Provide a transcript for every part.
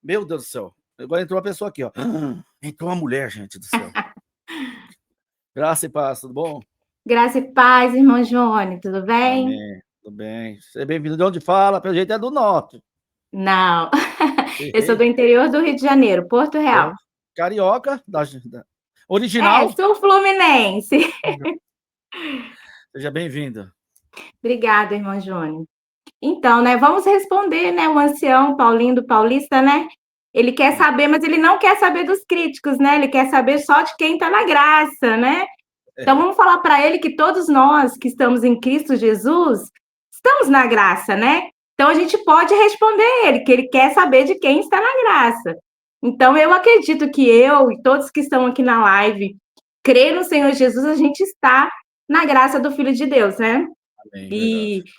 Meu Deus do céu. Agora entrou uma pessoa aqui, ó. Entrou uma mulher, gente do céu. Graça e paz, tudo bom? Graça e paz, irmão Johnny, tudo bem? Amém. Tudo bem. Seja bem-vindo. De onde fala? Pelo jeito é do norte. Não, eu sou Errei. do interior do Rio de Janeiro, Porto Real. Carioca, É, original. sou fluminense. Seja bem-vindo. Obrigada, irmão Johnny. Então, né, vamos responder, né, o ancião Paulinho do Paulista, né? Ele quer saber, mas ele não quer saber dos críticos, né? Ele quer saber só de quem está na graça, né? Então, vamos falar para ele que todos nós que estamos em Cristo Jesus estamos na graça, né? Então, a gente pode responder ele, que ele quer saber de quem está na graça. Então, eu acredito que eu e todos que estão aqui na live, crê no Senhor Jesus, a gente está na graça do Filho de Deus, né? Amém, E verdade.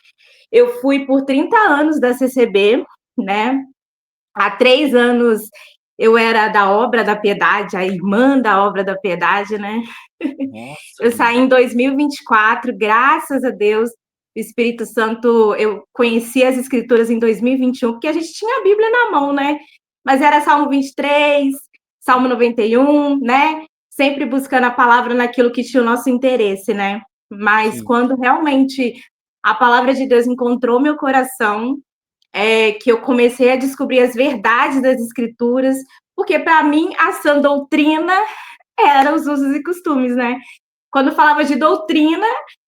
eu fui por 30 anos da CCB, né? Há 3 anos eu era da Obra da Piedade, a irmã da Obra da Piedade, né? Nossa, Eu saí irmã. em 2024, graças a Deus, o Espírito Santo, eu conheci as Escrituras em 2021, porque a gente tinha a Bíblia na mão, né? Mas era Salmo 23, Salmo 91, né? Sempre buscando a palavra naquilo que tinha o nosso interesse, né? Mas Sim. quando realmente a palavra de Deus encontrou meu coração, que eu comecei a descobrir as verdades das Escrituras, porque para mim a sã doutrina era os usos e costumes, né? Quando falava de doutrina,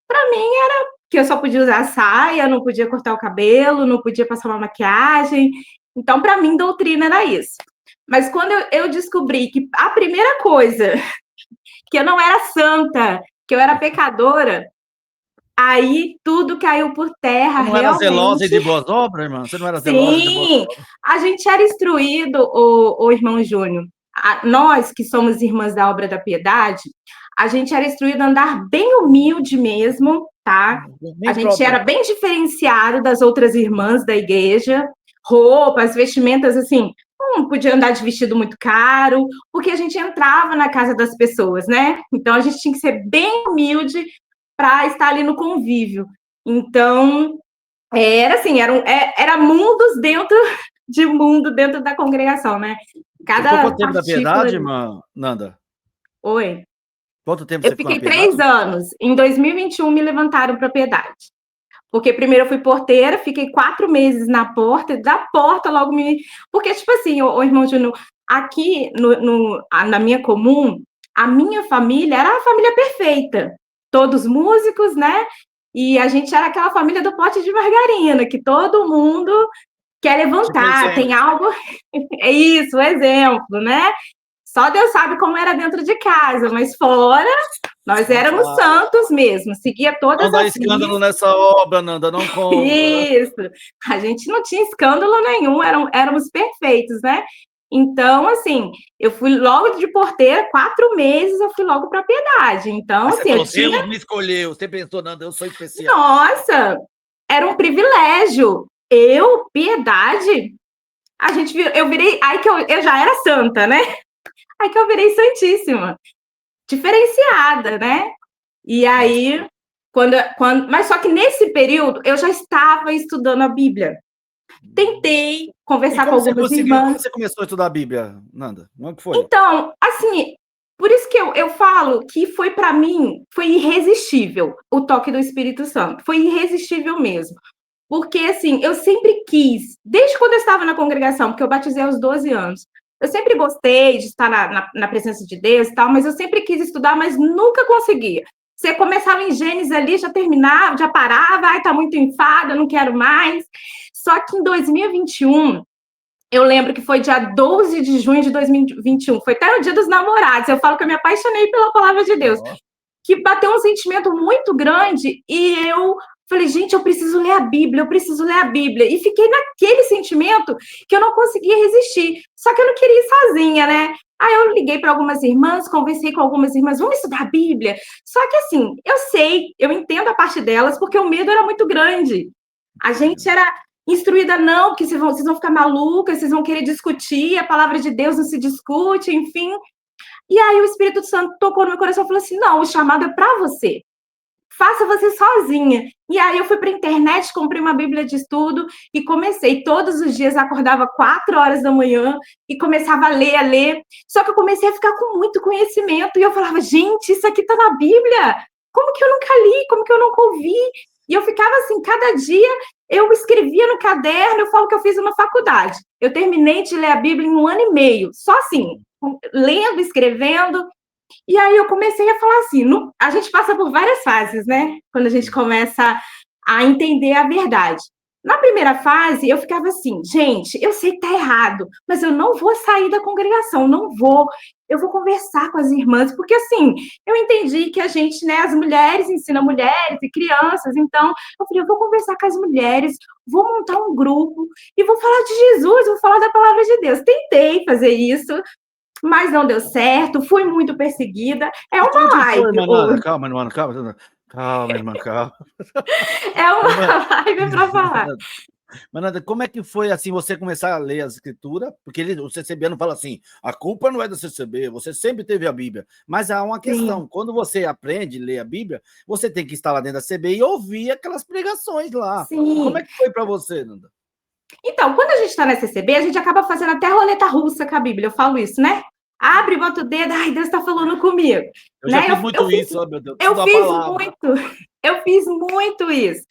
para mim era que eu só podia usar saia, não podia cortar o cabelo, não podia passar uma maquiagem. Então, para mim, doutrina era isso. Mas quando eu descobri que a primeira coisa, que eu não era santa, que eu era pecadora, aí tudo caiu por terra, Você não era zelosa e realmente. de boas obras, irmã? Você não era zelosa e de boas Sim, obras? a gente era instruído, o irmão Júnior, nós que somos irmãs da Obra da Piedade, a gente era instruído a andar bem humilde mesmo, tá? A Nem gente próprio. era bem diferenciado das outras irmãs da igreja, roupas, vestimentas assim, não podia andar de vestido muito caro, porque a gente entrava na casa das pessoas, né? Então a gente tinha que ser bem humilde para estar ali no convívio. Então, era assim, era mundos dentro de mundo dentro da congregação, né? Você ficou Cada quanto tempo na partícula piedade, ali. irmã Nanda? Oi. Quanto tempo Eu você ficou na fiquei 3 piedade? anos. Em 2021 me levantaram para piedade. Porque primeiro eu fui porteira, fiquei 4 meses na porta, da porta logo me. Porque, tipo assim, o irmão Júnior, aqui na minha comum, a minha família era a família perfeita. Todos músicos, né? E a gente era aquela família do pote de margarina, que todo mundo quer Tipo levantar, exemplo. tem algo. É isso, o exemplo, né? Só Deus sabe como era dentro de casa, mas fora, nós Não éramos fala. santos mesmo, seguia Não todas dá as escândalo riscas. nessa obra, Nanda, não conta. Isso, a gente não tinha escândalo nenhum, éramos perfeitos, né? Então, assim, eu fui logo de porteira, 4 meses eu fui logo para a Piedade. Então, Mas você assim, eu falou, tinha. Deus me escolheu. Você pensou, Nanda, eu sou especial. Nossa, era um privilégio. Eu, Piedade, a gente eu virei. Aí que eu já era santa, né? Aí que eu virei santíssima, diferenciada, né? E Nossa. aí, mas só que nesse período eu já estava estudando a Bíblia. Tentei E conversar com como você algumas conseguiu? Como irmãs. você começou a estudar a Bíblia, Nanda? Como que foi? Então, assim, por isso que eu falo que foi para mim, foi irresistível o toque do Espírito Santo. Foi irresistível mesmo. Porque, assim, eu sempre quis, desde quando eu estava na congregação, porque eu batizei aos 12 anos, eu sempre gostei de estar na presença de Deus e tal, mas eu sempre quis estudar, mas nunca conseguia. Você começava em Gênesis ali, já terminava, já parava, ai, tá muito enfada, não quero mais. Só que em 2021, eu lembro que foi dia 12 de junho de 2021, foi até o dia dos namorados, eu falo que eu me apaixonei pela palavra de Deus, Nossa. que bateu um sentimento muito grande e eu falei, gente, eu preciso ler a Bíblia, eu preciso ler a Bíblia. E fiquei naquele sentimento que eu não conseguia resistir. Só que eu não queria ir sozinha, né? Aí eu liguei para algumas irmãs, conversei com algumas irmãs, vamos estudar a Bíblia. Só que assim, eu sei, eu entendo a parte delas, porque o medo era muito grande. A gente era instruída, não, que vocês vão ficar malucas, vocês vão querer discutir, a palavra de Deus não se discute, enfim. E aí o Espírito Santo tocou no meu coração e falou assim: não, o chamado é para você. faça você sozinha. E aí eu fui para a internet, comprei uma Bíblia de estudo e comecei. Todos os dias acordava 4 horas da manhã e começava a ler, a ler. Só que eu comecei a ficar com muito conhecimento e eu falava, gente, isso aqui está na Bíblia. Como que eu nunca li? Como que eu nunca ouvi? E eu ficava assim, cada dia eu escrevia no caderno, eu falo que eu fiz uma faculdade. Eu terminei de ler a Bíblia em 1 ano e meio, só assim, lendo, escrevendo. E aí eu comecei a falar assim, a gente passa por várias fases, né? Quando a gente começa a entender a verdade. Na primeira fase, eu ficava assim, gente, eu sei que tá errado, mas eu não vou sair da congregação, não vou. Eu vou conversar com as irmãs, porque assim, eu entendi que a gente, né, as mulheres ensinam mulheres e crianças, então eu falei, eu vou conversar com as mulheres, vou montar um grupo e vou falar de Jesus, vou falar da palavra de Deus. Tentei fazer isso, mas não deu certo, fui muito perseguida. É Mas como uma que foi, live, irmã Nanda? Calma, irmã, calma. Calma, irmã, calma. é uma Irmã, live para falar. mas Nanda, como é que foi, assim, você começar a ler as escrituras? Porque o CCBano fala assim, a culpa não é do CCB, você sempre teve a Bíblia. Mas há uma Sim, questão, quando você aprende a ler a Bíblia, você tem que estar lá dentro da CB e ouvir aquelas pregações lá. Como sim. é que foi para você, Nanda? Então, quando a gente está na CCB, a gente acaba fazendo até roleta russa com a Bíblia, eu falo isso, né? Abre, bota o dedo, ai, Deus está falando comigo. Eu já Né? fiz muito isso, ó, meu Deus, Eu preciso da fiz palavra. muito, eu fiz muito isso.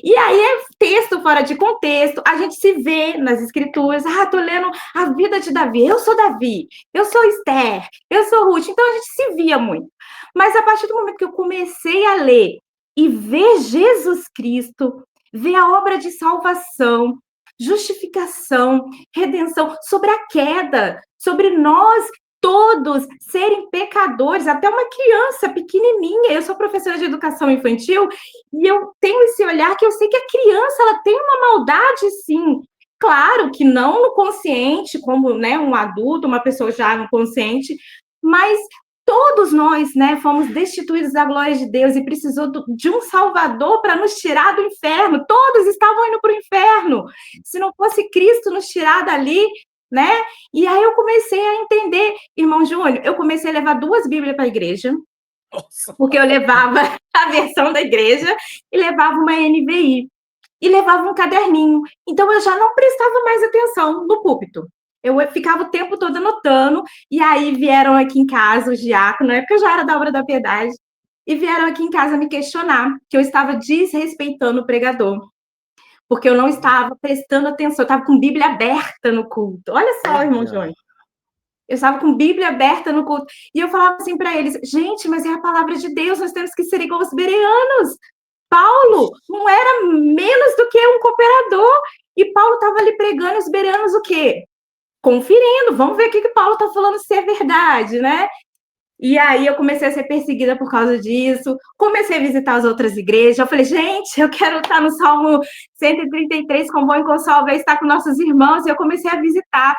E aí é texto fora de contexto, a gente se vê nas escrituras, tô lendo a vida de Davi, eu sou Davi, eu sou Esther, eu sou Ruth, então a gente se via muito. Mas a partir do momento que eu comecei a ler e ver Jesus Cristo, ver a obra de salvação, justificação, redenção, sobre a queda, sobre nós todos serem pecadores, até uma criança pequenininha. Eu sou professora de educação infantil e eu tenho esse olhar que eu sei que a criança ela tem uma maldade, sim. Claro que não no consciente, como, né, um adulto, uma pessoa já no consciente, mas todos nós, né, fomos destituídos da glória de Deus e precisou de um Salvador para nos tirar do inferno. Todos estavam indo para o inferno. Se não fosse Cristo nos tirar dali, né? E aí eu comecei a entender, irmão Júnior, eu comecei a levar 2 Bíblias para a igreja, Nossa. porque eu levava a versão da igreja e levava uma NVI e levava um caderninho. Então eu já não prestava mais atenção no púlpito. Eu ficava o tempo todo anotando, e aí vieram aqui em casa os diáconos, na época eu já era da Obra da Piedade, e vieram aqui em casa me questionar que eu estava desrespeitando o pregador, porque eu não estava prestando atenção, eu estava com Bíblia aberta no culto. Olha só, irmão Olha. João. Eu estava com Bíblia aberta no culto. E eu falava assim para eles, gente, mas é a palavra de Deus, nós temos que ser igual aos bereanos. Paulo não era menos do que um cooperador. E Paulo estava ali pregando, os bereanos o quê? Conferindo, vamos ver o que Paulo está falando, se é verdade, né? E aí eu comecei a ser perseguida por causa disso, comecei a visitar as outras igrejas, eu falei, gente, eu quero estar no Salmo 133, com bom e com salve, estar com nossos irmãos, e eu comecei a visitar.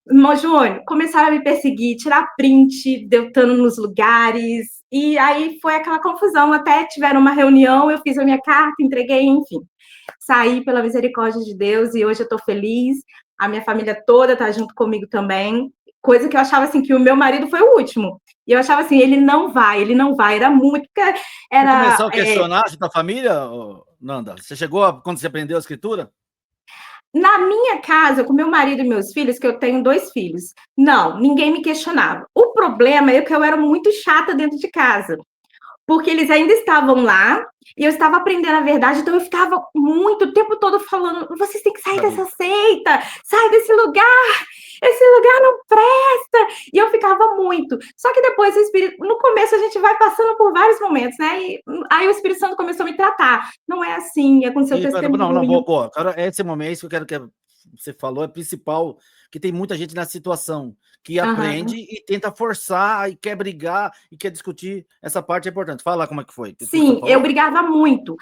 Irmão Júnior, começaram a me perseguir, tirar print, de eu estando nos lugares, e aí foi aquela confusão, até tiveram uma reunião, eu fiz a minha carta, entreguei, enfim. Saí pela misericórdia de Deus, e hoje eu estou feliz, a minha família toda está junto comigo também, coisa que eu achava assim, que o meu marido foi o último, e eu achava assim, ele não vai, era muito, Você era... começou a questionar a tua família, Nanda? Você chegou quando você aprendeu a escritura? Na minha casa, com meu marido e meus filhos, que eu tenho 2 filhos, não, ninguém me questionava. O problema é que eu era muito chata dentro de casa, porque eles ainda estavam lá e eu estava aprendendo a verdade, então eu ficava muito o tempo todo falando: vocês têm que sair dessa seita, sai desse lugar, esse lugar não presta. E eu ficava muito. Só que depois o Espírito, no começo a gente vai passando por vários momentos, né? E aí o Espírito Santo começou a me tratar. Não é assim, é com seu Não, testemunho. boa. Cara, esse momento, isso que eu quero que você falou é principal, que tem muita gente na situação que aprende Aham. e tenta forçar e quer brigar e quer discutir. Essa parte é importante. Fala como é que foi. O que você Sim, eu falou? brigava muito,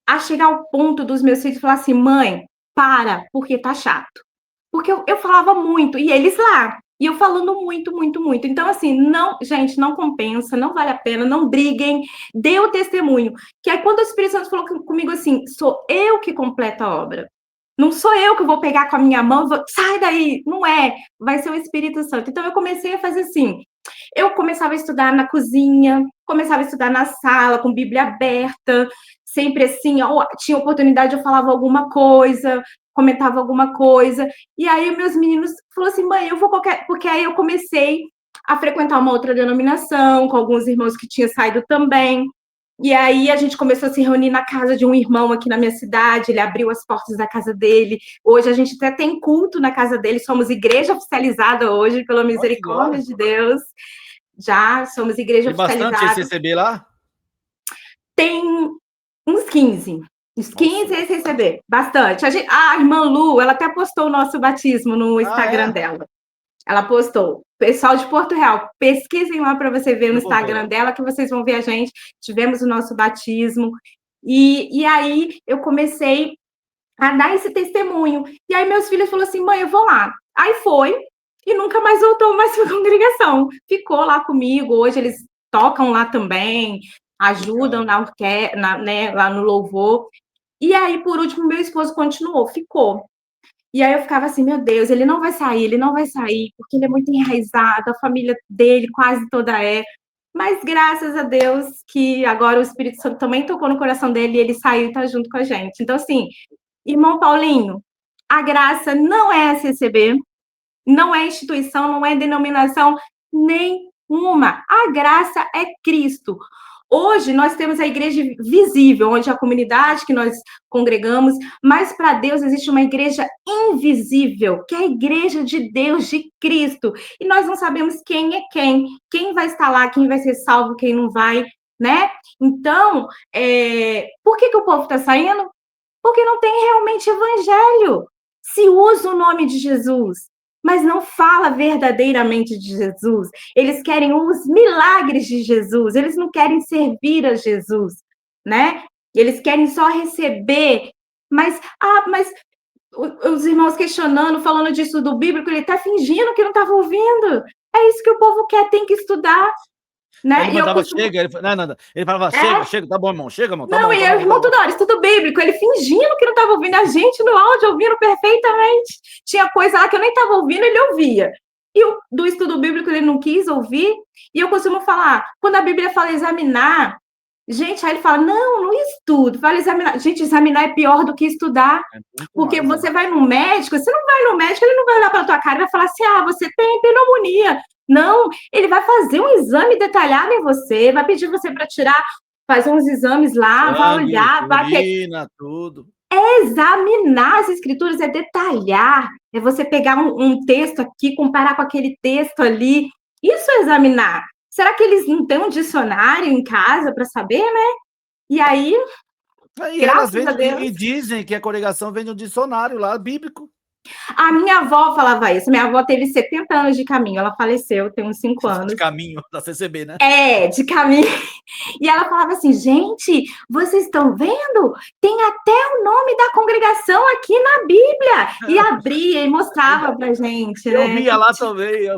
a chegar ao ponto dos meus filhos falar assim: mãe, para, porque tá chato. Porque eu falava muito, e eles lá, e eu falando muito, muito, muito. Então, assim, não, gente, não compensa, não vale a pena, não briguem, dê o testemunho. Que aí, quando o Espírito Santo falou comigo assim, sou eu que completo a obra. Não sou eu que vou pegar com a minha mão, sai daí, não é, vai ser o Espírito Santo. Então, eu comecei a fazer assim, Eu começava a estudar na cozinha, começava a estudar na sala, com Bíblia aberta, sempre assim, ó, tinha oportunidade, eu falava alguma coisa, comentava alguma coisa, e aí meus meninos falaram assim, mãe, eu vou qualquer... Porque aí eu comecei a frequentar uma outra denominação, com alguns irmãos que tinham saído também, e aí a gente começou a se reunir na casa de um irmão aqui na minha cidade, ele abriu as portas da casa dele, hoje a gente até tem culto na casa dele, somos igreja oficializada hoje, pela misericórdia de Deus, já somos igreja Tem bastante oficializada. CCB lá? Tem uns 15. Uns 15 ex-CCB, bastante. A irmã Lu, ela até postou o nosso batismo no Instagram dela. Ela postou. Pessoal de Porto Real, pesquisem lá para você ver no Instagram dela, que vocês vão ver a gente. Tivemos o nosso batismo. E aí eu comecei a dar esse testemunho. E aí meus filhos falaram assim, mãe, eu vou lá. Aí foi, e nunca mais voltou mais para a congregação. Ficou lá comigo. Hoje eles tocam lá também, ajudam na orquestra, né, lá no louvor. E aí, por último, meu esposo continuou, ficou. E aí eu ficava assim, meu Deus, ele não vai sair, porque ele é muito enraizado, a família dele quase toda é. Mas graças a Deus que agora o Espírito Santo também tocou no coração dele e ele saiu e está junto com a gente. Então, assim, irmão Paulinho, a graça não é a CCB, não é instituição, não é denominação nenhuma. A graça é Cristo. Hoje nós temos a igreja visível, onde é a comunidade que nós congregamos, mas para Deus existe uma igreja invisível, que é a igreja de Deus, de Cristo. E nós não sabemos quem é quem vai estar lá, quem vai ser salvo, quem não vai, né? Então, por que o povo está saindo? Porque não tem realmente evangelho. Se usa o nome de Jesus, mas não fala verdadeiramente de Jesus. Eles querem os milagres de Jesus, eles não querem servir a Jesus, né? Eles querem só receber. Mas os irmãos questionando, falando disso do bíblico, ele está fingindo que não estava ouvindo. É isso que o povo quer, tem que estudar. Né? Ele mandava, chega, ele falava, chega, tá bom, irmão, chega, irmão. Tá não, bom, e eu, irmão, toda hora, estudo bíblico, ele fingindo que não estava ouvindo a gente no áudio, ouvindo perfeitamente. Tinha coisa lá que eu nem estava ouvindo, ele ouvia. E do estudo bíblico ele não quis ouvir. E eu costumo falar, quando a Bíblia fala examinar, gente, aí ele fala, não estudo, fala examinar. Gente, examinar é pior do que estudar. Porque você vai no médico, você não vai no médico, ele não vai olhar para a tua cara e vai falar assim, você tem pneumonia. Não, ele vai fazer um exame detalhado em você, vai pedir você para fazer uns exames lá, vai olhar, urina, tudo. É examinar as escrituras, é detalhar, é você pegar um texto aqui, comparar com aquele texto ali. Isso é examinar. Será que eles não têm um dicionário em casa para saber, né? E aí, graças a Deus. E dizem que a congregação vem de um dicionário lá, bíblico. A minha avó falava isso. Minha avó teve 70 anos de caminho. Ela faleceu, tem uns 5 anos. De caminho, da CCB, né? De caminho. E ela falava assim, gente, vocês estão vendo? Tem até o nome da congregação aqui na Bíblia. E abria e mostrava pra gente, né? Eu via lá também,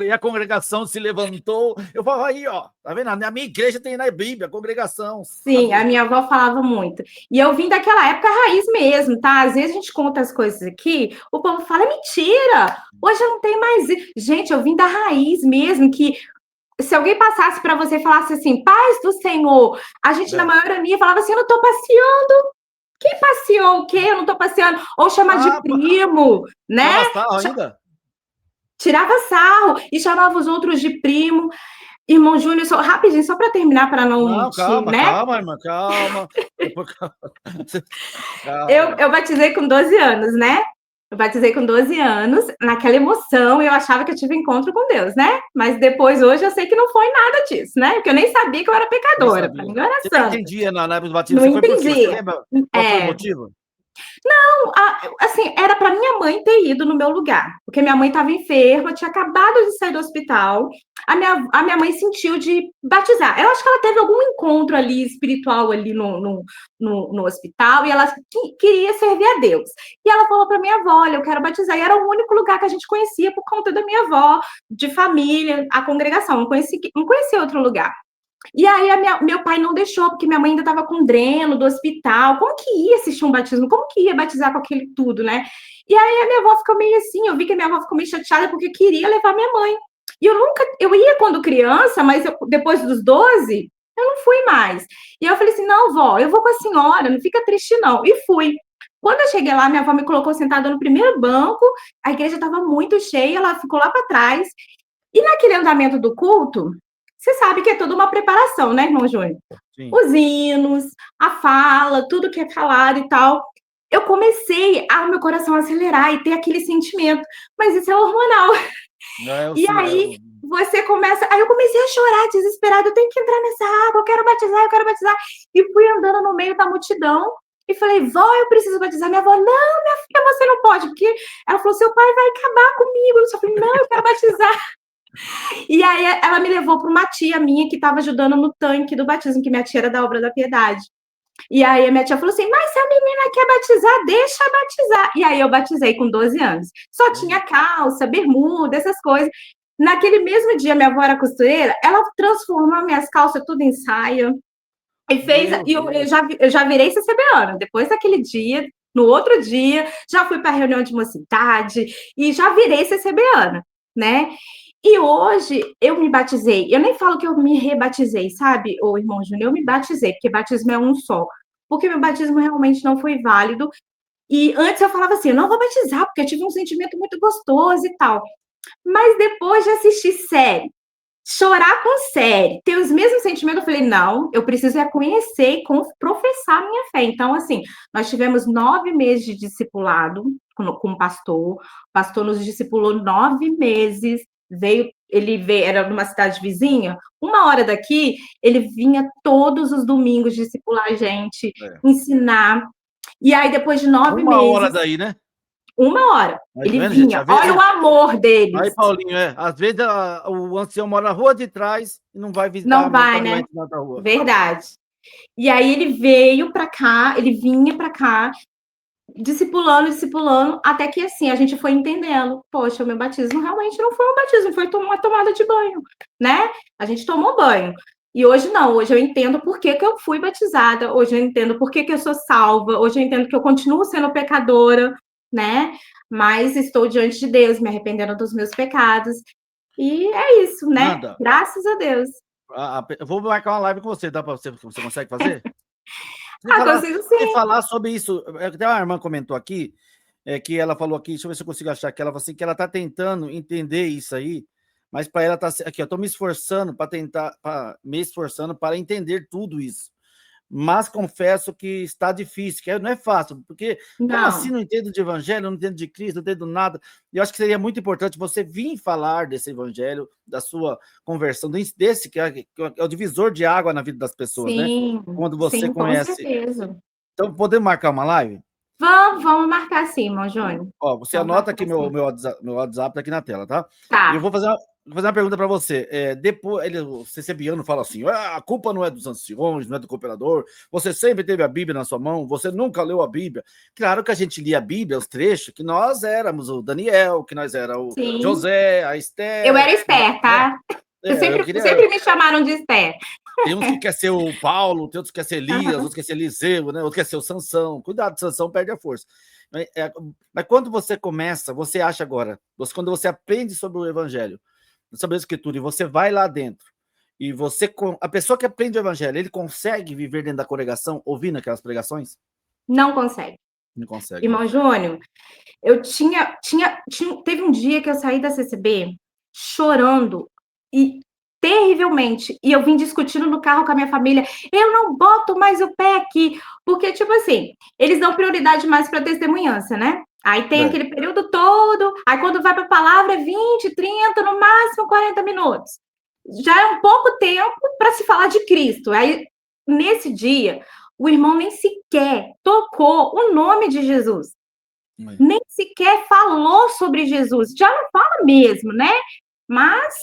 e a congregação se levantou. Eu falava, aí, ó, tá vendo? A minha igreja tem na Bíblia, a congregação. Sim, a minha avó falava muito. E eu vim daquela época raiz mesmo, tá? Às vezes a gente conta as coisas aqui, o povo fala, é mentira, hoje não tem mais isso. Gente, eu vim da raiz mesmo, que se alguém passasse para você e falasse assim, paz do Senhor, a gente na maioria falava assim, eu não tô passeando. Quem passeou o quê? Eu não tô passeando. Ou chamar de primo, né? Tirava sarro ainda? Tirava sarro e chamava os outros de primo. Irmão Júnior, rapidinho, só para terminar, para não... calma, né? calma, irmã, calma. Eu batizei com 12 anos, né? Eu batizei com 12 anos, naquela emoção, eu achava que eu tive encontro com Deus, né? Mas depois, hoje, eu sei que não foi nada disso, né? Porque eu nem sabia que eu era pecadora, para mim eu era santa. Você não entendia na época do batismo? Não entendia. Você lembra qual foi o motivo? Não, assim, era para minha mãe ter ido no meu lugar, porque minha mãe estava enferma, tinha acabado de sair do hospital, a minha mãe sentiu de batizar. Eu acho que ela teve algum encontro ali, espiritual ali no hospital, e ela queria servir a Deus. E ela falou para minha avó, olha, eu quero batizar, e era o único lugar que a gente conhecia por conta da minha avó, de família, a congregação, não conhecia outro lugar. E aí meu pai não deixou, porque minha mãe ainda estava com dreno do hospital. Como que ia assistir um batismo? Como que ia batizar com aquele tudo, né? E aí a minha avó ficou meio assim, eu vi que a minha avó ficou meio chateada porque queria levar minha mãe. E eu ia quando criança, mas depois dos 12, eu não fui mais. E eu falei assim, não, vó, eu vou com a senhora, não fica triste não. E fui. Quando eu cheguei lá, minha avó me colocou sentada no primeiro banco, a igreja estava muito cheia, ela ficou lá para trás. E naquele andamento do culto, você sabe que é toda uma preparação, né, irmão Júnior? Sim. Os hinos, a fala, tudo que é falado e tal. Eu comecei a meu coração acelerar e ter aquele sentimento, mas isso é hormonal. E aí você começa. Aí eu comecei a chorar, desesperada. Eu tenho que entrar nessa água, eu quero batizar, eu quero batizar. E fui andando no meio da multidão e falei, vó, eu preciso batizar. Minha avó, não, minha filha, você não pode, porque ela falou, seu pai vai acabar comigo. Eu falei, não, eu quero batizar. E aí ela me levou para uma tia minha que estava ajudando no tanque do batismo, que minha tia era da Obra da Piedade. E aí a minha tia falou assim, mas se a menina quer batizar, deixa batizar. E aí eu batizei com 12 anos. Só tinha calça, bermuda, essas coisas. Naquele mesmo dia, minha avó era costureira, ela transformou minhas calças tudo em saia. E fez. E eu já virei CCBana. Depois daquele dia, no outro dia, já fui para a reunião de mocidade e já virei CCBana, né? E hoje eu me batizei. Eu nem falo que eu me rebatizei, sabe, o irmão Júnior? Eu me batizei, porque batismo é um só. Porque meu batismo realmente não foi válido. E antes eu falava assim, eu não vou batizar, porque eu tive um sentimento muito gostoso e tal. Mas depois de assistir série, chorar com série, ter os mesmos sentimentos, eu falei, não, eu preciso conhecer e professar minha fé. Então, assim, nós tivemos 9 meses de discipulado com o pastor nos discipulou 9 meses, ele veio, era numa cidade vizinha, 1 hora daqui, ele vinha todos os domingos discipular a gente, ensinar, e aí depois de 9 meses... 1 hora daí, né? 1 hora. Mas ele vendo, vinha, gente, olha o amor deles. Aí, Paulinho, às vezes o ancião mora na rua de trás e não vai visitar não vai, né? na outra rua. Verdade. E aí ele veio para cá, ele vinha para cá, discipulando, até que assim, a gente foi entendendo, poxa, o meu batismo realmente não foi um batismo, foi uma tomada de banho, né? A gente tomou banho. E hoje não, hoje eu entendo por que eu fui batizada, hoje eu entendo por que eu sou salva, hoje eu entendo que eu continuo sendo pecadora, né? Mas estou diante de Deus, me arrependendo dos meus pecados. E é isso, né? Nanda, graças a Deus. Eu vou marcar uma live com você, dá para você? Você consegue fazer? Consigo sim. Falar sobre isso. Até uma irmã comentou aqui, que ela falou aqui, deixa eu ver se eu consigo achar, que ela falou assim, que ela está tentando entender isso aí, mas para ela tá aqui, eu estou me esforçando para entender tudo isso. Mas confesso que está difícil, que não é fácil, porque como assim não entendo de evangelho, não entendo de Cristo, não entendo nada? Eu acho que seria muito importante você vir falar desse evangelho, da sua conversão, desse que é o divisor de água na vida das pessoas, sim, né? Quando você conhece. Com certeza. Então, podemos marcar uma live? Vamos marcar sim, irmão Júnior. Você anota aqui meu WhatsApp tá aqui na tela, tá? Tá. E eu vou fazer uma pergunta para você. Depois, o CCBiano fala assim, a culpa não é dos anciões, não é do cooperador, você sempre teve a Bíblia na sua mão, você nunca leu a Bíblia. Claro que a gente lia a Bíblia, os trechos, que nós éramos o Daniel, que nós era o José, a Esther... Eu era Esther, tá? Sempre me chamaram de Esther. Tem uns que quer ser o Paulo, tem outros que quer ser Elias, outros que quer ser Eliseu, né? Outros que quer ser o Sansão. Cuidado, Sansão perde a força. Mas quando você começa, você acha agora, quando você aprende sobre o Evangelho, sobre a Escritura, e você vai lá dentro, e a pessoa que aprende o Evangelho, ele consegue viver dentro da congregação, ouvindo aquelas pregações? Não consegue. Não consegue. Irmão Júnior, teve um dia que eu saí da CCB chorando e terrivelmente, e eu vim discutindo no carro com a minha família, eu não boto mais o pé aqui, porque, tipo assim, eles dão prioridade mais para testemunhança, né? Aí tem aquele período todo, aí quando vai para a palavra é 20, 30, no máximo 40 minutos. Já é um pouco tempo para se falar de Cristo. Aí, nesse dia, o irmão nem sequer tocou o nome de Jesus. Nem sequer falou sobre Jesus. Já não fala mesmo, né? Mas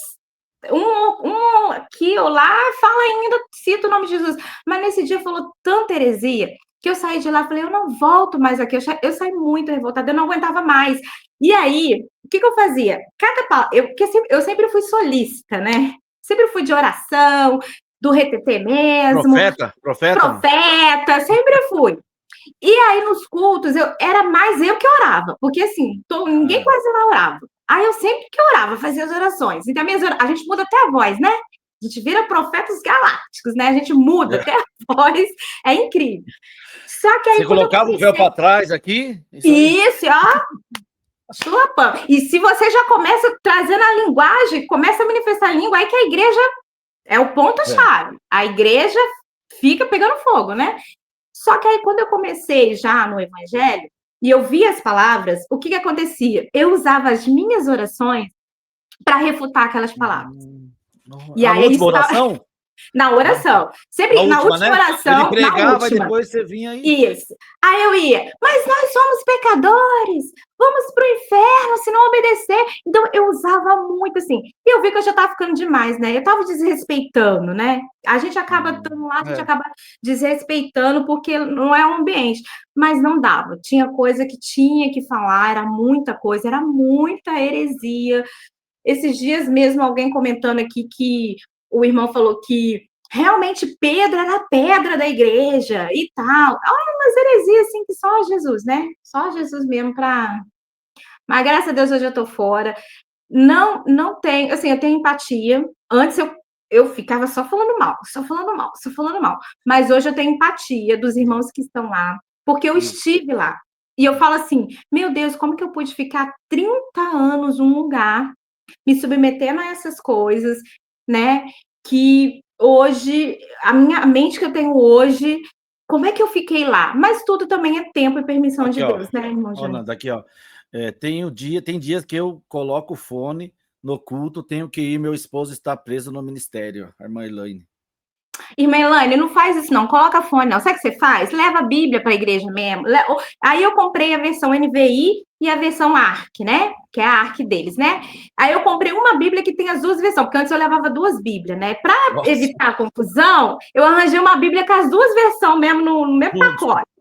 um aqui ou lá fala ainda, cita o nome de Jesus. Mas nesse dia falou tanta heresia que eu saí de lá e falei, eu não volto mais aqui. Eu saí muito revoltada, eu não aguentava mais. E aí, o que eu fazia? Eu sempre fui solícita, né? Sempre fui de oração, do retetê mesmo. Profeta, sempre fui. E aí, nos cultos, era mais eu que orava, porque assim, ninguém quase lá orava. Aí eu sempre que orava, fazia as orações. Então, a gente muda até a voz, né? A gente vira profetas galácticos, né? A gente muda até a voz, é incrível. Só que Você aí, quando eu colocava o véu comecei... para trás aqui? Isso aí? Isso, ó, chulapão. E se você já começa trazendo a linguagem, começa a manifestar a língua, aí que a igreja é o ponto-chave. A igreja fica pegando fogo, né? Só que aí, quando eu comecei já no evangelho, e eu vi as palavras, o que acontecia? Eu usava as minhas orações para refutar aquelas palavras. E A aí, última oração? na oração. A Sempre na última, última né? Ele oração, na pregava e última. depois você vinha aí. Isso. Aí eu ia, mas nós somos pecadores, vamos para o inferno se não obedecer. Então eu usava muito assim. E eu vi que eu já estava ficando demais, né? Eu estava desrespeitando, né? A gente acaba estando lá, a gente acaba desrespeitando porque não é um ambiente. Mas não dava. Tinha coisa que tinha que falar, era muita coisa, era muita heresia. Esses dias mesmo, alguém comentando aqui que o irmão falou que realmente Pedro era a pedra da igreja e tal. Olha, umas heresias assim que só Jesus, né? Só Jesus mesmo para. Mas graças a Deus hoje eu tô fora. Não tenho, assim, eu tenho empatia. Antes eu ficava só falando mal, só falando mal, só falando mal. Mas hoje eu tenho empatia dos irmãos que estão lá, porque eu estive lá. E eu falo assim, meu Deus, como que eu pude ficar 30 anos num lugar me submetendo a essas coisas, né? Que hoje, a mente que eu tenho hoje, como é que eu fiquei lá? Mas tudo também é tempo e permissão Aqui, de ó. Deus, né, irmão Júnior? Nanda, aqui, ó. Tem dias que eu coloco o fone no culto, tenho que ir, meu esposo está preso no ministério, a irmã Elaine. Irmã Elaine, não faz isso não, coloca fone não. Sabe o que você faz? Leva a Bíblia para a igreja mesmo. Aí eu comprei a versão NVI e a versão ARC, né? Que é a ARC deles, né? Aí eu comprei uma Bíblia que tem as duas versões, porque antes eu levava duas Bíblias, né? Para evitar a confusão, eu arranjei uma Bíblia com as duas versões mesmo no mesmo pacote.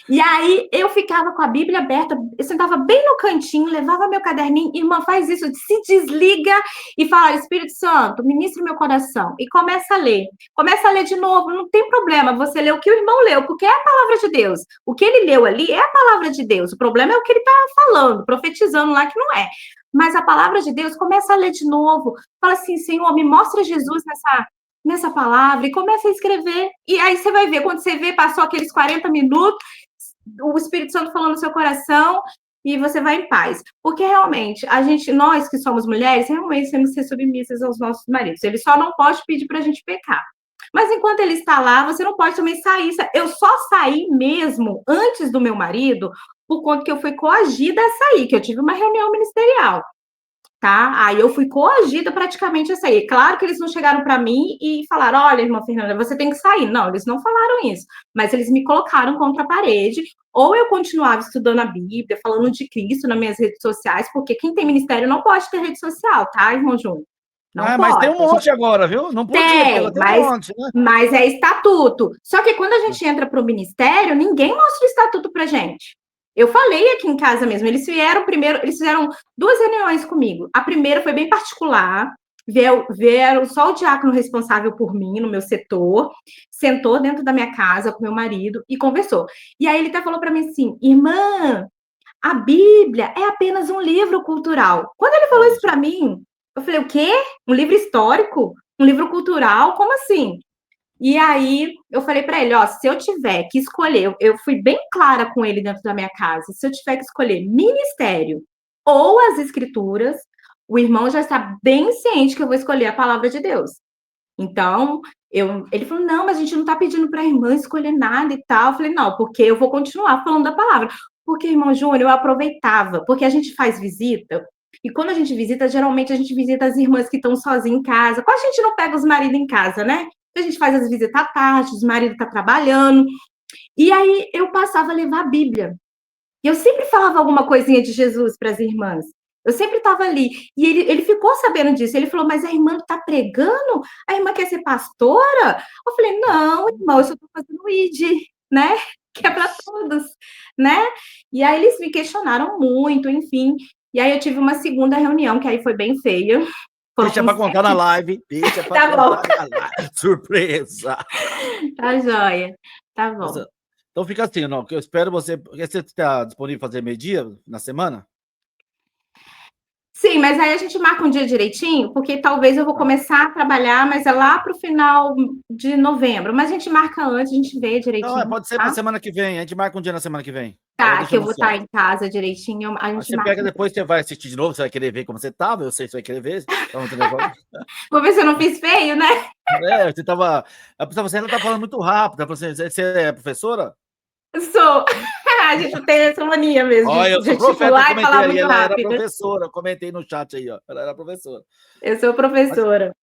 E aí eu ficava com a Bíblia aberta, eu sentava bem no cantinho, levava meu caderninho, irmã, faz isso, se desliga e fala, Espírito Santo, ministre meu coração. E começa a ler. Começa a ler de novo, não tem problema você ler o que o irmão leu, porque é a palavra de Deus. O que ele leu ali é a palavra de Deus. O problema é o que ele está falando, profetizando lá que não é. Mas a palavra de Deus, começa a ler de novo. Fala assim, Senhor, me mostra Jesus nessa palavra e começa a escrever. E aí você vai ver, quando você vê, passou aqueles 40 minutos, o Espírito Santo falando no seu coração e você vai em paz. Porque realmente, nós que somos mulheres, realmente temos que ser submissas aos nossos maridos. Ele só não pode pedir para a gente pecar. Mas enquanto ele está lá, você não pode também sair. Eu só saí mesmo antes do meu marido, por conta que eu fui coagida a sair, que eu tive uma reunião ministerial. Tá? Aí eu fui coagida praticamente a sair. Claro que eles não chegaram para mim e falaram: olha, irmã Fernanda, você tem que sair. Não, eles não falaram isso, mas eles me colocaram contra a parede. Ou eu continuava estudando a Bíblia, falando de Cristo nas minhas redes sociais, porque quem tem ministério não pode ter rede social, tá, irmão Júnior? Não pode. Mas tem um monte agora, viu? Não podia, porque agora tem um monte, né? Mas é estatuto. Só que quando a gente entra para o ministério, ninguém mostra o estatuto para gente. Eu falei aqui em casa mesmo, eles fizeram 2 reuniões comigo. A primeira foi bem particular, vieram só o diácono responsável por mim, no meu setor, sentou dentro da minha casa com meu marido e conversou. E aí ele até falou para mim assim, irmã, a Bíblia é apenas um livro cultural. Quando ele falou isso para mim, eu falei, o quê? Um livro histórico? Um livro cultural? Como assim? E aí eu falei para ele, ó, se eu tiver que escolher, eu fui bem clara com ele dentro da minha casa, se eu tiver que escolher ministério ou as escrituras, o irmão já está bem ciente que eu vou escolher a palavra de Deus. Então, ele falou, não, mas a gente não está pedindo para a irmã escolher nada e tal. Eu falei, não, porque eu vou continuar falando da palavra. Porque, irmão Júnior, eu aproveitava, porque a gente faz visita, e quando a gente visita, geralmente a gente visita as irmãs que estão sozinhas em casa. Quase a gente não pega os maridos em casa, né? A gente faz as visitas à tarde, os maridos estão trabalhando. E aí eu passava a levar a Bíblia. E eu sempre falava alguma coisinha de Jesus para as irmãs. Eu sempre estava ali. E ele ficou sabendo disso. Ele falou, mas a irmã está pregando? A irmã quer ser pastora? Eu falei, não, irmão, eu só estou fazendo ID, né? Que é para todos, né? E aí eles me questionaram muito, enfim. E aí eu tive uma segunda reunião, que aí foi bem feia. Deixa para contar na live. Deixa para contar na live. Surpresa! Tá joia. Tá bom. Então fica assim, não, que eu espero você... Você está disponível para fazer meio-dia na semana? Sim, mas aí a gente marca um dia direitinho, porque talvez eu vou Tá. começar a trabalhar, mas é lá para o final de novembro. Mas a gente marca antes, a gente vê Não, direitinho, pode ser para tá? semana que vem. A gente marca um dia na semana que vem. Aí eu Tá, deixo que eu vou estar anunciado. em casa direitinho, a Aí gente você marca. pega depois, você vai assistir de novo, você vai querer ver como você estava, eu sei que você vai querer ver, estava muito nervosa. Vou ver se eu não fiz feio, né? É, você estava. A pessoa, você está falando muito rápido. Ela falou assim, você é professora? Sou. A gente tem essa mania mesmo Olha, eu de sou profeta, eu gesticular e comentei falar ali, muito ela era rápido. professora, eu comentei no chat aí, ó, ela era professora. Eu sou Mas, professora.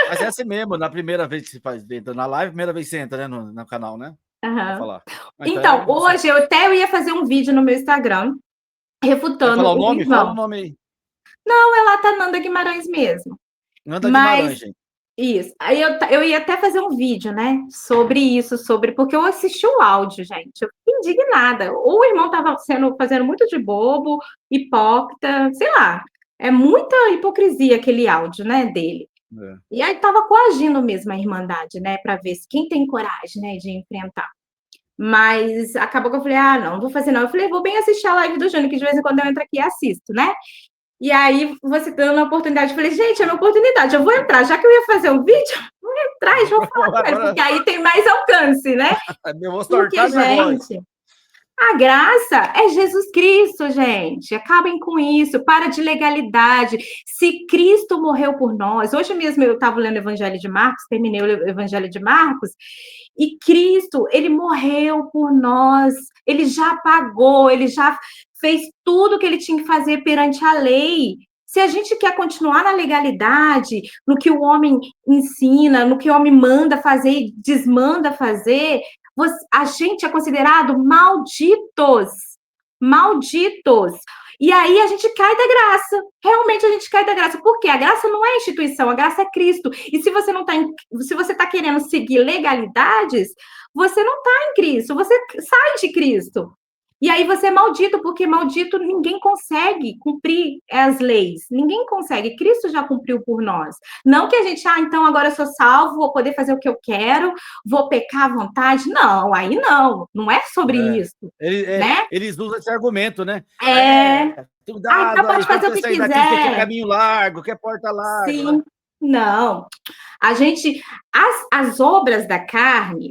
mas é assim mesmo, na primeira vez que você faz, entra na live, primeira vez que você entra, né, no canal, né? Pra Aham. falar. Ah, então Então, hoje eu ia fazer um vídeo no meu Instagram quer refutando falar o o nome? Fala o irmão. nome aí. Não, é lá tá Nanda Guimarães mesmo. Nanda Mas Guimarães, gente. isso. Aí eu ia até fazer um vídeo, né? Sobre isso, porque eu assisti o áudio, gente. Eu fiquei indignada. Ou o irmão estava fazendo muito de bobo, hipócrita, sei lá. É muita hipocrisia aquele áudio, né, dele. É. E aí estava coagindo mesmo a Irmandade, né, para ver se quem tem coragem, né, de enfrentar. Mas acabou que eu falei, ah, não vou fazer não. Eu falei, vou bem assistir a live do Júnior, que de vez em quando eu entro aqui e assisto, né? E aí, você dando a oportunidade, eu falei, gente, é a minha oportunidade, eu vou entrar, já que eu ia fazer um vídeo, vou entrar e vou falar com ele, Agora, porque aí tem mais alcance, né? eu vou Porque, sortar minha voz. gente, a graça é Jesus Cristo, gente. Acabem com isso, para de legalidade. Se Cristo morreu por nós, hoje mesmo eu estava lendo o Evangelho de Marcos, terminei o Evangelho de Marcos, e Cristo, ele morreu por nós, ele já pagou, ele já fez tudo que ele tinha que fazer perante a lei. Se a gente quer continuar na legalidade, no que o homem ensina, no que o homem manda fazer e desmanda fazer, a gente é considerado malditos. Malditos. E aí a gente cai da graça. Realmente a gente cai da graça. Por quê? A graça não é instituição, a graça é Cristo. E se você não tá se você está querendo seguir legalidades, você não está em Cristo, você sai de Cristo. E aí você é maldito, porque maldito ninguém consegue cumprir as leis. Ninguém consegue. Cristo já cumpriu por nós. Não que a gente, então agora eu sou salvo, vou poder fazer o que eu quero, vou pecar à vontade. Não, aí não. Não é sobre É. isso, né? Eles usam esse argumento, né? É. Então Cuidado aí, pode quando fazer o você que sair daqui, você quer quiser. caminho largo, quer porta larga, né? Sim. Não. A gente, as obras da carne,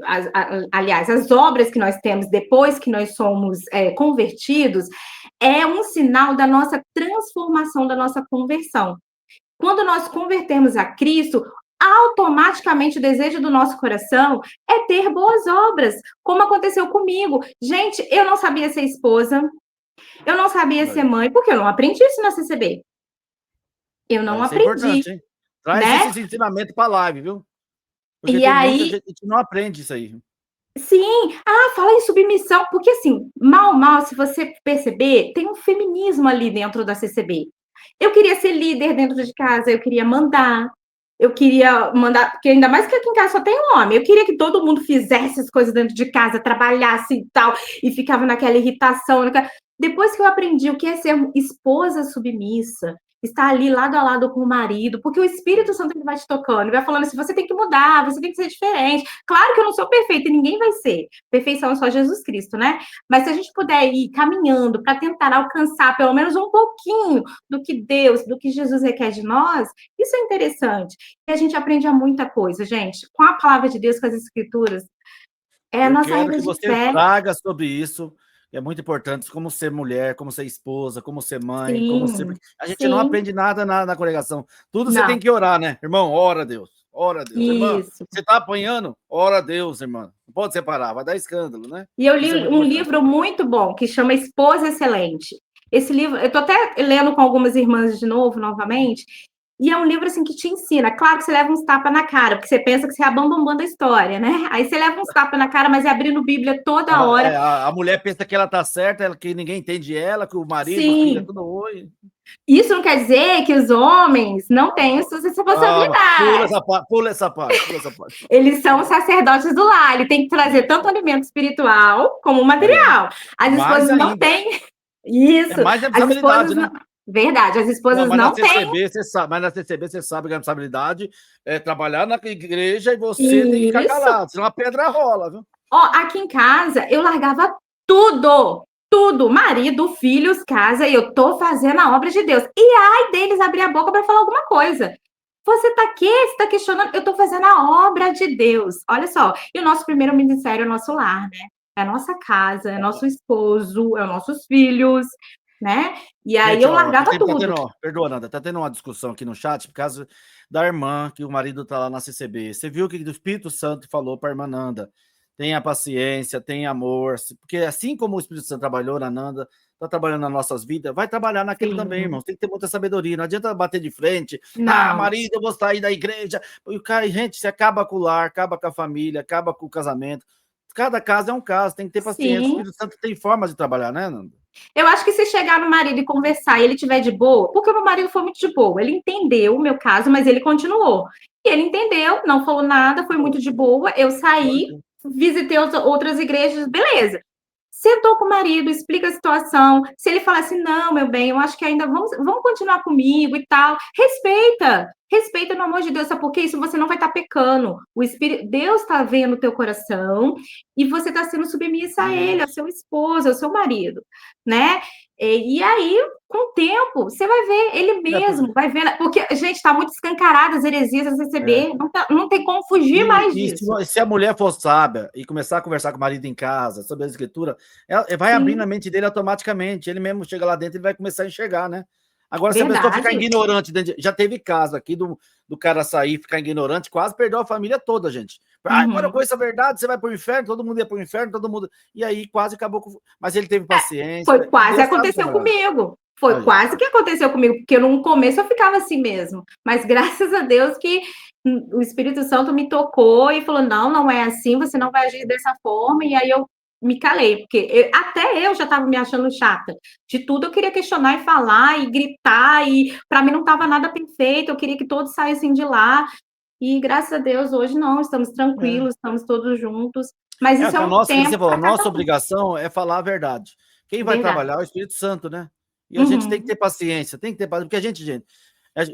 aliás, as obras que nós temos depois que nós somos convertidos, é um sinal da nossa transformação, da nossa conversão. Quando nós convertemos a Cristo, automaticamente o desejo do nosso coração é ter boas obras, como aconteceu comigo. Gente, eu não sabia ser esposa, eu não sabia ser mãe, porque eu não aprendi isso na CCB. Eu não Isso é aprendi, importante, hein? Traz né? esses ensinamentos para a live, viu? Porque E tem muita aí, gente que não aprende isso aí. sim, fala em submissão, porque assim, mal, se você perceber, tem um feminismo ali dentro da CCB. Eu queria ser líder dentro de casa, eu queria mandar, porque ainda mais que aqui em casa só tem um homem, eu queria que todo mundo fizesse as coisas dentro de casa, trabalhasse e tal, e ficava naquela irritação. Depois que eu aprendi o que é ser esposa submissa, estar ali lado a lado com o marido, porque o Espírito Santo ele vai te tocando, ele vai falando assim, você tem que mudar, você tem que ser diferente. Claro que eu não sou perfeita e ninguém vai ser. Perfeição é só Jesus Cristo, né? Mas se a gente puder ir caminhando para tentar alcançar pelo menos um pouquinho do que Deus, do que Jesus requer de nós, isso é interessante. E a gente aprende a muita coisa, gente. Com a palavra de Deus, com as escrituras, é a Eu nossa quero regra que de você fé. traga sobre isso, que é muito importante, como ser mulher, como ser esposa, como ser mãe, como ser... Sim, A gente não sim, aprende nada na congregação. Tudo você tem não. que orar, né? Irmão, ora a Deus. Ora a Deus. Irmã, Isso. você está apanhando? Ora a Deus, irmã. Não pode separar, vai dar escândalo, né? E eu Isso é li muito um importante. livro muito bom que chama Esposa Excelente. Esse livro, eu estou até lendo com algumas irmãs de novo, novamente, e é um livro assim que te ensina. Claro que você leva uns tapas na cara, porque você pensa que você é a bambambam da história, né? Aí você leva uns tapas na cara, mas é abrindo Bíblia toda hora. A mulher pensa que ela tá certa, que ninguém entende ela, que o marido, os filhos, é Sim, tudo oi. isso não quer dizer que os homens não têm suas Calma, pula responsabilidades. essa parte, pula essa parte, pula essa parte. Eles são os sacerdotes do lar, ele tem que trazer tanto alimento espiritual como É, material. As mais esposas não ainda. têm É isso. mais As esposas responsabilidade, né? não. Verdade, as Não, esposas mas na não têm CCB você sabe, você sabe que a responsabilidade é trabalhar na igreja e você tem que ficar isso. calado, senão a pedra rola, viu? Ó, aqui em casa eu largava tudo. tudo, marido, filhos, casa, e eu tô fazendo a obra de Deus. E ai deles abrir a boca para falar alguma coisa. Você tá aqui, você tá questionando, eu tô fazendo a obra de Deus. Olha só, e o nosso primeiro ministério é o nosso lar, né? É a nossa casa, é nosso esposo, é os nossos filhos, né? E aí Gente, eu ó, largava tudo. perdoa, Nanda, tá tendo uma discussão aqui no chat por causa da irmã, que o marido tá lá na CCB. Você viu o que o Espírito Santo falou para a irmã Nanda? Tenha paciência, tenha amor, porque assim como o Espírito Santo trabalhou na Nanda, tá trabalhando nas nossas vidas, vai trabalhar naquele também, Sim, irmãos. Tem que ter muita sabedoria, não adianta bater de frente. Ah, não, marido, eu vou sair da igreja. E o cara, gente, você acaba com o lar, acaba com a família, acaba com o casamento. Cada caso é um caso, tem que ter paciência. O sim. Espírito Santo tem formas de trabalhar, né, Nanda? Eu acho que se chegar no marido e conversar e ele tiver de boa, porque o meu marido foi muito de boa, ele entendeu o meu caso, mas ele continuou. E ele entendeu, não falou nada, foi muito de boa. Eu saí, visitei outras igrejas, beleza. Sentou com o marido, explica a situação. Se ele falar assim, não, meu bem, eu acho que ainda vamos continuar comigo e tal. Respeita, respeita no amor de Deus, sabe por quê? Isso você não vai estar pecando. O Espírito, Deus está vendo o teu coração e você está sendo submissa a ele, ao seu esposo, ao seu marido, né? E aí, com o tempo, você vai ver ele É, mesmo, vai ver, porque, gente, está muito escancarada as heresias da é. CCB, não tem como fugir mais disso. Se a mulher for sábia e começar a conversar com o marido em casa sobre a escritura, ela vai abrindo a Sim, mente dele automaticamente. Ele mesmo chega lá dentro e vai começar a enxergar, né? Agora, se a pessoa ficar verdade. ignorante, já teve caso aqui do cara sair, ficar ignorante, quase perdeu a família toda, gente. Ah, agora eu Uhum. conheço a verdade, você vai para o inferno, todo mundo ia para o inferno, todo mundo. E aí quase acabou com. Mas ele teve Foi paciência e quase Deus sabe aconteceu trabalhar. comigo. Foi Aí, quase que aconteceu comigo, porque no começo eu ficava assim mesmo. Mas graças a Deus que o Espírito Santo me tocou e falou: não, não é assim, você não vai agir dessa forma. E aí eu me calei, porque até eu já estava me achando chata. De tudo eu queria questionar e falar e gritar, e para mim não estava nada perfeito, eu queria que todos saíssem de lá. E graças a Deus, hoje não, estamos é. tranquilos, estamos todos juntos. Mas isso é A um nossa, que você tempo falou, a para cada nossa um. obrigação é falar a verdade. Quem vai Verdade. trabalhar é o Espírito Santo, né? E a gente tem que Uhum. ter paciência, tem que ter paciência, porque gente,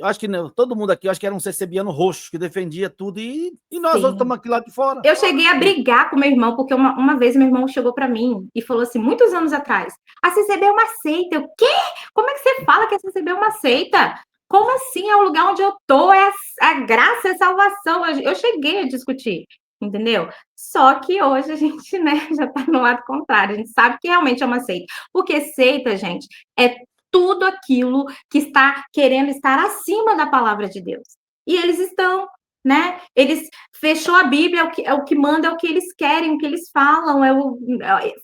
eu acho que todo mundo aqui, eu acho que era um CCBiano roxo, que defendia tudo, e nós outros Sim. estamos aqui lá de fora. Eu cheguei a brigar com meu irmão, porque uma vez meu irmão chegou para mim e falou assim, muitos anos atrás, a CCB é uma seita. Eu, quê? Como é que você fala que a CCB é uma seita? Como assim? É o lugar onde eu tô, é a graça, é a salvação. Eu cheguei a discutir, entendeu? Só que hoje a gente, né, já tá no lado contrário. A gente sabe que realmente é uma seita. Porque seita, gente, é tudo aquilo que está querendo estar acima da palavra de Deus. E eles estão, né? Eles fechou a Bíblia, é o que manda, é o que eles querem, o que eles falam,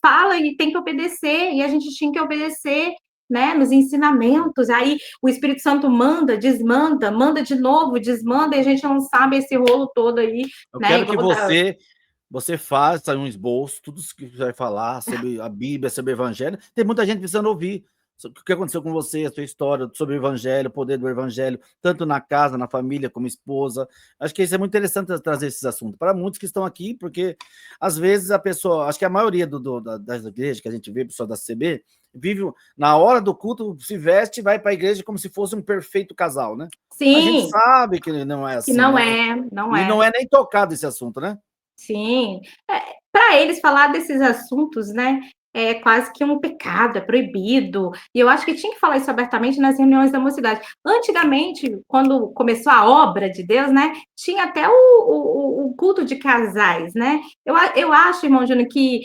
fala e tem que obedecer, e a gente tinha que obedecer, né, nos ensinamentos. Aí o Espírito Santo manda, desmanda, manda de novo, desmanda, e a gente não sabe esse rolo todo aí, Eu né, quero que igual da... você faça um esboço, tudo que você vai falar sobre a Bíblia, sobre o Evangelho. Tem muita gente precisando ouvir o que aconteceu com você, a sua história sobre o Evangelho, o poder do Evangelho, tanto na casa, na família, como esposa. Acho que isso é muito interessante trazer esses assuntos para muitos que estão aqui, porque às vezes a pessoa, acho que a maioria das igrejas que a gente vê, pessoal da CB, vive na hora do culto, se veste e vai para a igreja como se fosse um perfeito casal, né? A gente Sim, sabe que não é que assim, não né? é, não E é. não é nem tocado esse assunto, né? Sim. Para eles falar desses assuntos, né, é quase que um pecado, é proibido. E eu acho que tinha que falar isso abertamente nas reuniões da mocidade. Antigamente, quando começou a obra de Deus, né, tinha até o culto de casais, né? Eu acho, irmão Júnior, que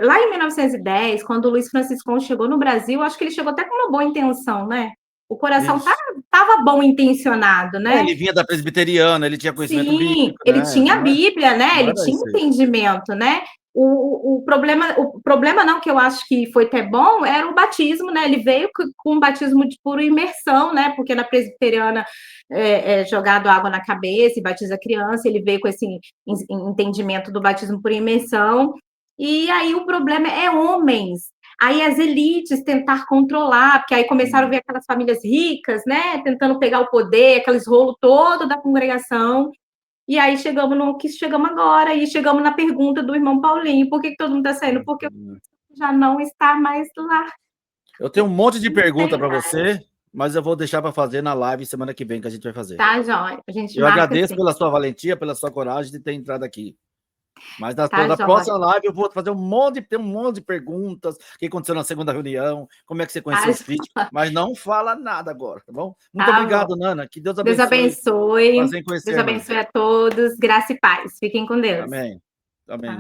lá em 1910, quando o Luiz Francisco chegou no Brasil, acho que ele chegou até com uma boa intenção, né? O coração Isso. estava bom intencionado, né? Ele vinha da presbiteriana, ele tinha conhecimento Sim, bíblico, ele né? tinha a Bíblia, né? Não Ele era tinha isso aí. entendimento, né? O problema não, que eu acho que foi até bom, era o batismo, né? Ele veio com um batismo de pura imersão, né? Porque na presbiteriana é jogado água na cabeça e batiza a criança, ele veio com esse entendimento do batismo por imersão. E aí o problema é homens. Aí as elites tentar controlar, porque aí começaram a ver aquelas famílias ricas, né? Tentando pegar o poder, aqueles rolos todo da congregação. E aí chegamos no que chegamos agora, e chegamos na pergunta do irmão Paulinho: por que todo mundo está saindo? Porque já não está mais lá. Eu tenho um monte de Não pergunta tem para mais. você, mas eu vou deixar para fazer na live semana que vem que a gente vai fazer. Tá, Joia? A gente Eu marca agradeço assim. pela sua valentia, pela sua coragem de ter entrado aqui. Mas na Tá, próxima joia. live eu vou fazer tem um monte de perguntas, o que aconteceu na segunda reunião, como é que você conheceu Tá, os críticos, mas não fala nada agora, tá bom? Muito tá bom. obrigado, Nana, que Deus Deus abençoe. abençoe. Prazer em Deus conhecer, Nana. abençoe a todos. Graça e paz. Fiquem com Deus. Amém. Amém.